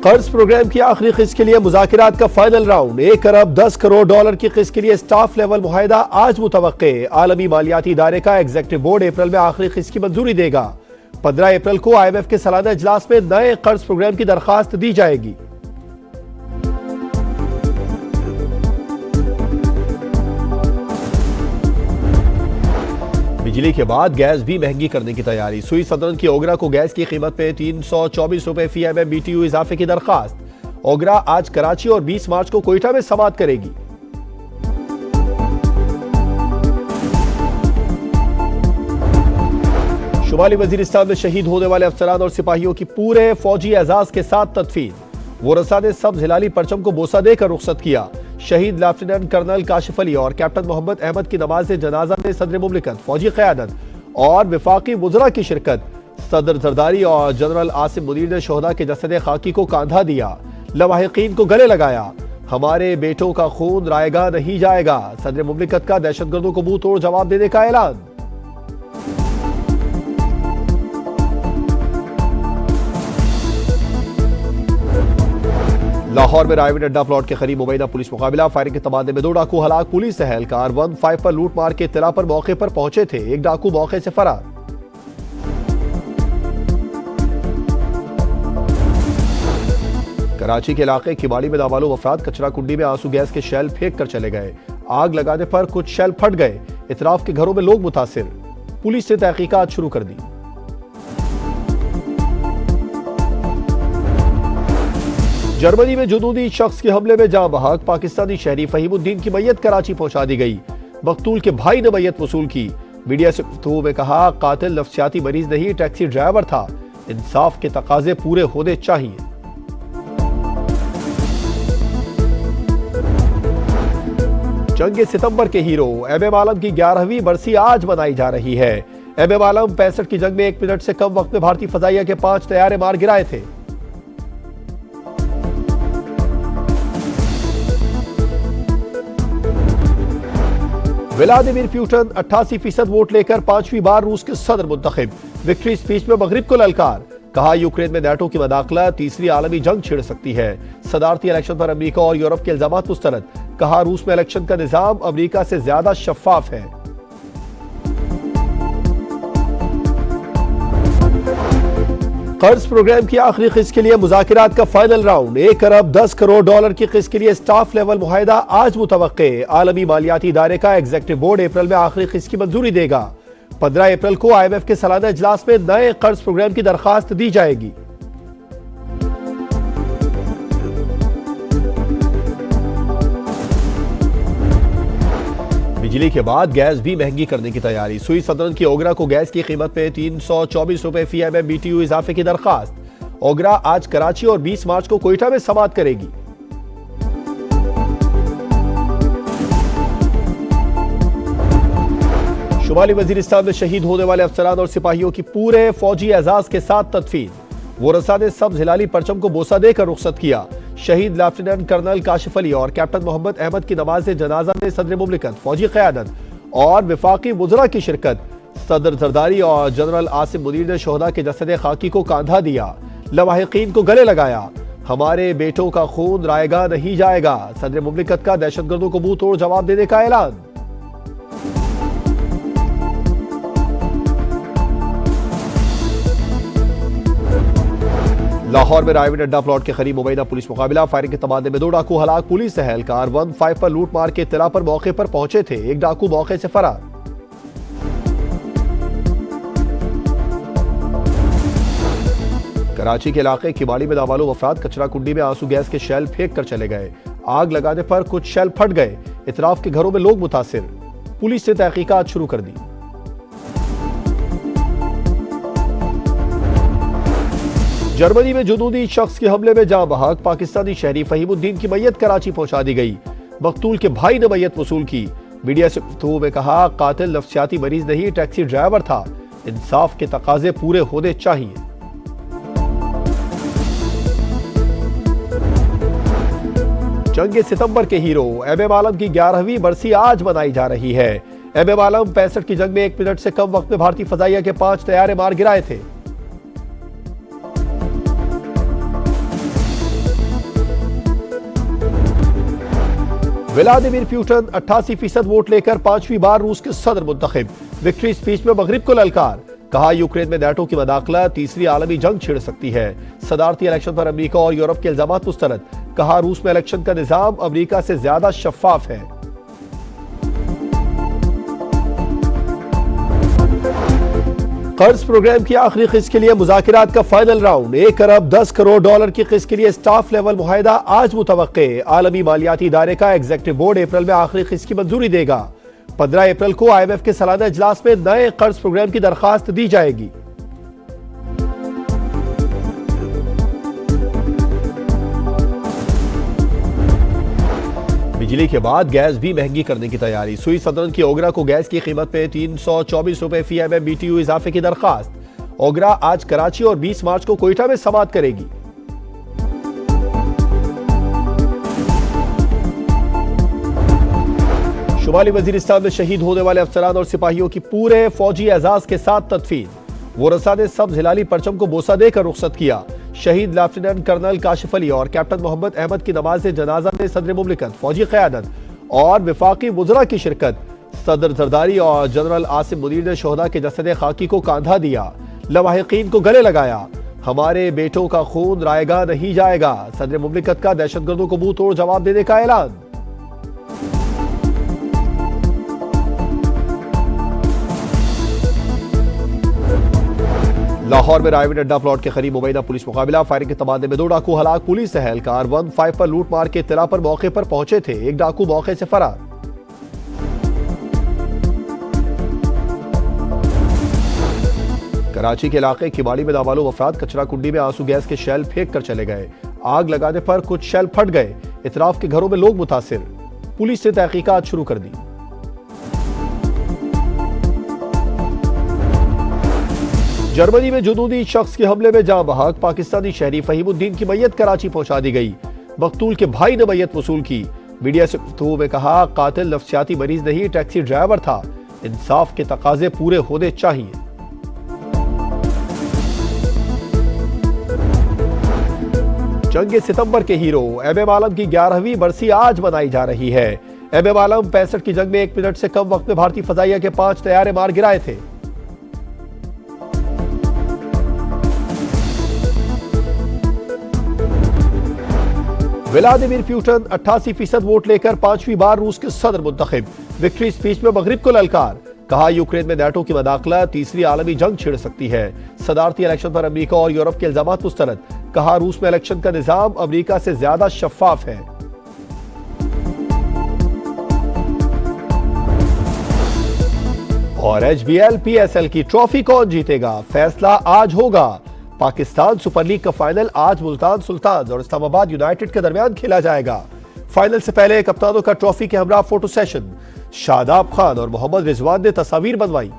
कर्ज प्रोग्राम की आखिरी किस्त के लिए मुज़ाकरात का फाइनल राउंड। 1 अरब 10 करोड़ डॉलर की किस्त के लिए स्टाफ लेवल मुआहिदा आज मुतवक्के। आलमी मालियाती इदारे का एग्जीक्यूटिव बोर्ड अप्रैल में आखिरी किस्त की मंजूरी देगा। 15 अप्रैल को IMF के सालाना इजलास में नए कर्ज प्रोग्राम की दरखास्त दी जाएगी। बिजली के बाद गैस भी महंगी करने की तैयारी। सुई सदन की ओगरा को गैस की कीमत में 324 रुपए फी MMBTU इजाफे की दरखास्त। ओगरा आज कराची और 20 मार्च को कोयटा में समाअत करेगी। शुमाली वजीरिस्तान में शहीद होने वाले अफसरान और सिपाहियों की पूरे फौजी एजाज के साथ तदफीन। वोरसा ने सब्ज हिलाली परचम को बोसा देकर रुखसत किया। शहीद लेफ्टिनेंट कर्नल काशिफ अली और कैप्टन मोहम्मद अहमद की नमाज जनाजा में सदर मुमलिकत, फौजी क़यादत और वफाकी वुज़रा की शिरकत। सदर जरदारी और जनरल आसिम मुनीर ने शोहदा के जसद खाकी को कांधा दिया, लवाहिकीन को गले लगाया। हमारे बेटों का खून रायगा नहीं जाएगा। सदर मुमलिकत का दहशतगर्दों को मुंह तोड़ जवाब देने का ऐलान। लाहौर में रायविंड अड्डा प्लॉट के करीब मुबैना पुलिस मुकाबला। फायरिंग के तबादले में 2 डाकू हलाक। पुलिस एहलकार 15 पर लूट मार के इत्तला पर मौके पर पहुंचे थे। एक डाकू मौके से फरार। कराची के इलाके किबाड़ी में नामालूम अफराद कचरा कुंडी में आंसू गैस के शेल फेंक कर चले गए। आग लगाने पर कुछ शेल फट गए। इतराफ के घरों में लोग मुतासिर। पुलिस ने तहकीकात शुरू कर दी। जर्मनी में जुनूनी शख्स के हमले में जाँ बहक। पाकिस्तानी शहरी फहीमुद्दीन की मैयत कराची पहुंचा दी गई। मकतूल के भाई ने मैयत वसूल की। मीडिया से गुफ्तगू में कहा, कातिल नफ्सियाती मरीज नहीं, टैक्सी ड्राइवर था। इंसाफ के तकाजे पूरे होने चाहिए। जंग सितंबर के हीरो MM आलम की 11वीं बरसी आज मनाई जा रही है। MM आलम 65 की जंग में 1 मिनट से कम वक्त में भारतीय फजाइया के 5 तैयारे मार गिराए थे। व्लादिमीर पुतिन 88% वोट लेकर 5वीं बार रूस के सदर मुंतखब। विक्ट्री स्पीच में मगरिब को ललकार। कहा, यूक्रेन में नाटो की मदाखलत तीसरी आलमी जंग छिड़ सकती है। सदारती इलेक्शन पर अमेरिका और यूरोप के इल्जामात मुस्तरद। कहा, रूस में इलेक्शन का निजाम अमेरिका से ज्यादा शफाफ है। कर्ज प्रोग्राम की आखिरी किस्त के लिए मुज़ाकरात का फाइनल राउंड। 1 अरब 10 करोड़ डॉलर की किस्त के लिए स्टाफ लेवल मुआहिदा आज मुतवक्के। आलमी मालियाती इदारे का एग्जीक्यूटिव बोर्ड अप्रैल में आखिरी किस्त की मंजूरी देगा। 15 अप्रैल को IMF के सालाना इजलास में नए कर्ज प्रोग्राम की दरखास्त दी जाएगी। बिजली के बाद गैस भी महंगी करने की तैयारी। सुई सदन की ओगरा को गैस की कीमत में 324 रुपए फी MMBTU इजाफे की दरखास्त। ओगरा आज कराची और 20 मार्च को कोयटा में समाअत करेगी। शुमाली वजीरिस्तान में शहीद होने वाले अफसरान और सिपाहियों की पूरे फौजी एजाज के साथ तदफीन। वोरसा ने सब्ज हिलाली परचम को बोसा देकर रुखसत किया। शहीद लेफ्टिनेंट कर्नल काशिफ अली और कैप्टन मोहम्मद अहमद की नमाज जनाजा में सदर मुमलिकत, फौजी क़यादत और वफाकी वुज़रा की शिरकत। सदर जरदारी और जनरल आसिम मुनीर ने शोहदा के जसद खाकी को कांधा दिया, लवाहिकीन को गले लगाया। हमारे बेटों का खून रायगा नहीं जाएगा। सदर मुमलिकत का दहशतगर्दों को मुंह तोड़ जवाब देने का ऐलान। लाहौर में रायविंड अड्डा प्लॉट के करीब मुबैना पुलिस मुकाबला। फायरिंग के तबादले में 2 डाकू हलाक। पुलिस एहलकार 15 पर लूट मार के इत्तला पर मौके पर पहुंचे थे। एक डाकू मौके से फरार। कराची के इलाके किबाड़ी में नामालूम अफराद कचरा कुंडी में आंसू गैस के शेल फेंक कर चले गए। आग लगाने पर कुछ शेल फट गए। इतराफ के घरों में लोग मुतासिर। पुलिस ने तहकीकात शुरू कर दी। जर्मनी में जुनूनी शख्स के हमले में जाँ बहक। पाकिस्तानी शहरी फहीमुद्दीन की मैयत कराची पहुंचा दी गई। मकतूल के भाई ने मैयत वसूल की। मीडिया से गुफ्तगू में कहा, कातिल नफ्सियाती मरीज नहीं, टैक्सी ड्राइवर था। इंसाफ के तकाजे पूरे होने चाहिए। जंग सितंबर के हीरो MM आलम की 11वीं बरसी आज मनाई जा रही है। MM आलम 65 की जंग में 1 मिनट से कम वक्त में भारतीय फजाइया के 5 तैयारे मार गिराए थे। व्लादिमीर पुतिन 88% वोट लेकर 5वीं बार रूस के सदर मुंतखब। विक्ट्री स्पीच में मगरिब को ललकार, कहा यूक्रेन में नाटो की मदाखलत तीसरी आलमी जंग छिड़ सकती है। सदारती इलेक्शन पर अमेरिका और यूरोप के इल्जामात मुस्तरद, कहा रूस में इलेक्शन का निजाम अमेरिका से ज्यादा शफाफ है। कर्ज प्रोग्राम की आखिरी किस्त के लिए मुज़ाकिरात का फाइनल राउंड। 1 अरब 10 करोड़ डॉलर की किस्त के लिए स्टाफ लेवल मुआहिदा आज मुतवक्के। आलमी मालियाती इदारे का एग्जीक्यूटिव बोर्ड अप्रैल में आखिरी किस्त की मंजूरी देगा। 15 अप्रैल को IMF के सालाना इजलास में नए कर्ज प्रोग्राम की दरखास्त दी जाएगी। बिजली के बाद गैस भी महंगी करने की तैयारी। सुई सदन की ओगरा को गैस की कीमत में 324 रुपए फी MMBTU इजाफे की दरखास्त। ओगरा आज कराची और 20 मार्च को कोयटा में समाअत करेगी। शुमाली वजीरिस्तान में शहीद होने वाले अफसरान और सिपाहियों की पूरे फौजी एजाज के साथ तदफीन। वोरसा ने सब्ज हिलाली परचम को बोसा देकर रुखसत किया। शहीद लेफ्टिनेंट कर्नल काशिफ अली और कैप्टन मोहम्मद अहमद की नमाज जनाजा में सदर मुमलिकत, फौजी क़यादत और वफाकी वुज़रा की शिरकत। सदर जरदारी और जनरल आसिम मुनीर ने शोहदा के जसद खाकी को कांधा दिया, लवाहिकीन को गले लगाया। हमारे बेटों का खून रायगा नहीं जाएगा, सदर मुमलिकत का दहशतगर्दों को मुंह तोड़ जवाब देने का ऐलान। लाहौर में रायविंड अड्डा प्लॉट के करीब मुबैना पुलिस मुकाबला, फायरिंग के तबादले में 2 डाकू हलाक। पुलिस एहलकार 15 पर लूट मार के इत्तला पर मौके पर पहुंचे थे। 1 डाकू मौके से फरार। कराची के इलाके किमाड़ी में नामालूम अफराद कचरा कुंडी में आंसू गैस के शेल फेंक कर चले गए। आग लगाने पर कुछ शेल फट गए। इतराफ के घरों में लोग मुतासिर। पुलिस ने तहकीकात शुरू कर दी। जर्मनी में जुनूनी शख्स के हमले में जान बहक। पाकिस्तानी शहरी फहीमुद्दीन की मैयत कराची पहुंचा दी गई। मकतूल के भाई ने मैयत वसूल की। मीडिया से गुफ्तगू में कहा, कातिल नफ्सियाती मरीज नहीं, टैक्सी ड्राइवर था। इंसाफ के तकाजे पूरे होने चाहिए। जंग सितंबर के हीरो MM आलम की 11वीं बरसी आज मनाई जा रही है। MM आलम 65 की जंग में 1 मिनट से कम वक्त में भारतीय फजाइया के 5 तैयारे मार गिराए थे। व्लादिमीर पुतिन 88% वोट लेकर 5वीं बार रूस के सदर मुंतखब। विक्ट्री स्पीच में मगरिब को ललकार, कहा यूक्रेन में नाटो की मदाखलत तीसरी आलमी जंग छिड़ सकती है। सदारती इलेक्शन पर अमेरिका और यूरोप के इल्जामात मुस्तरद, कहा रूस में इलेक्शन का निजाम अमेरिका से ज्यादा शफाफ है। और HBL PSL की ट्रॉफी कौन जीतेगा, फैसला आज होगा। पाकिस्तान सुपर लीग का फाइनल आज मुल्तान सुल्तान और इस्लामाबाद यूनाइटेड के दरमियान खेला जाएगा। फाइनल से पहले कप्तानों का ट्रॉफी के हमरा फोटो सेशन। शादाब खान और मोहम्मद रिजवान ने तस्वीर बनवाई।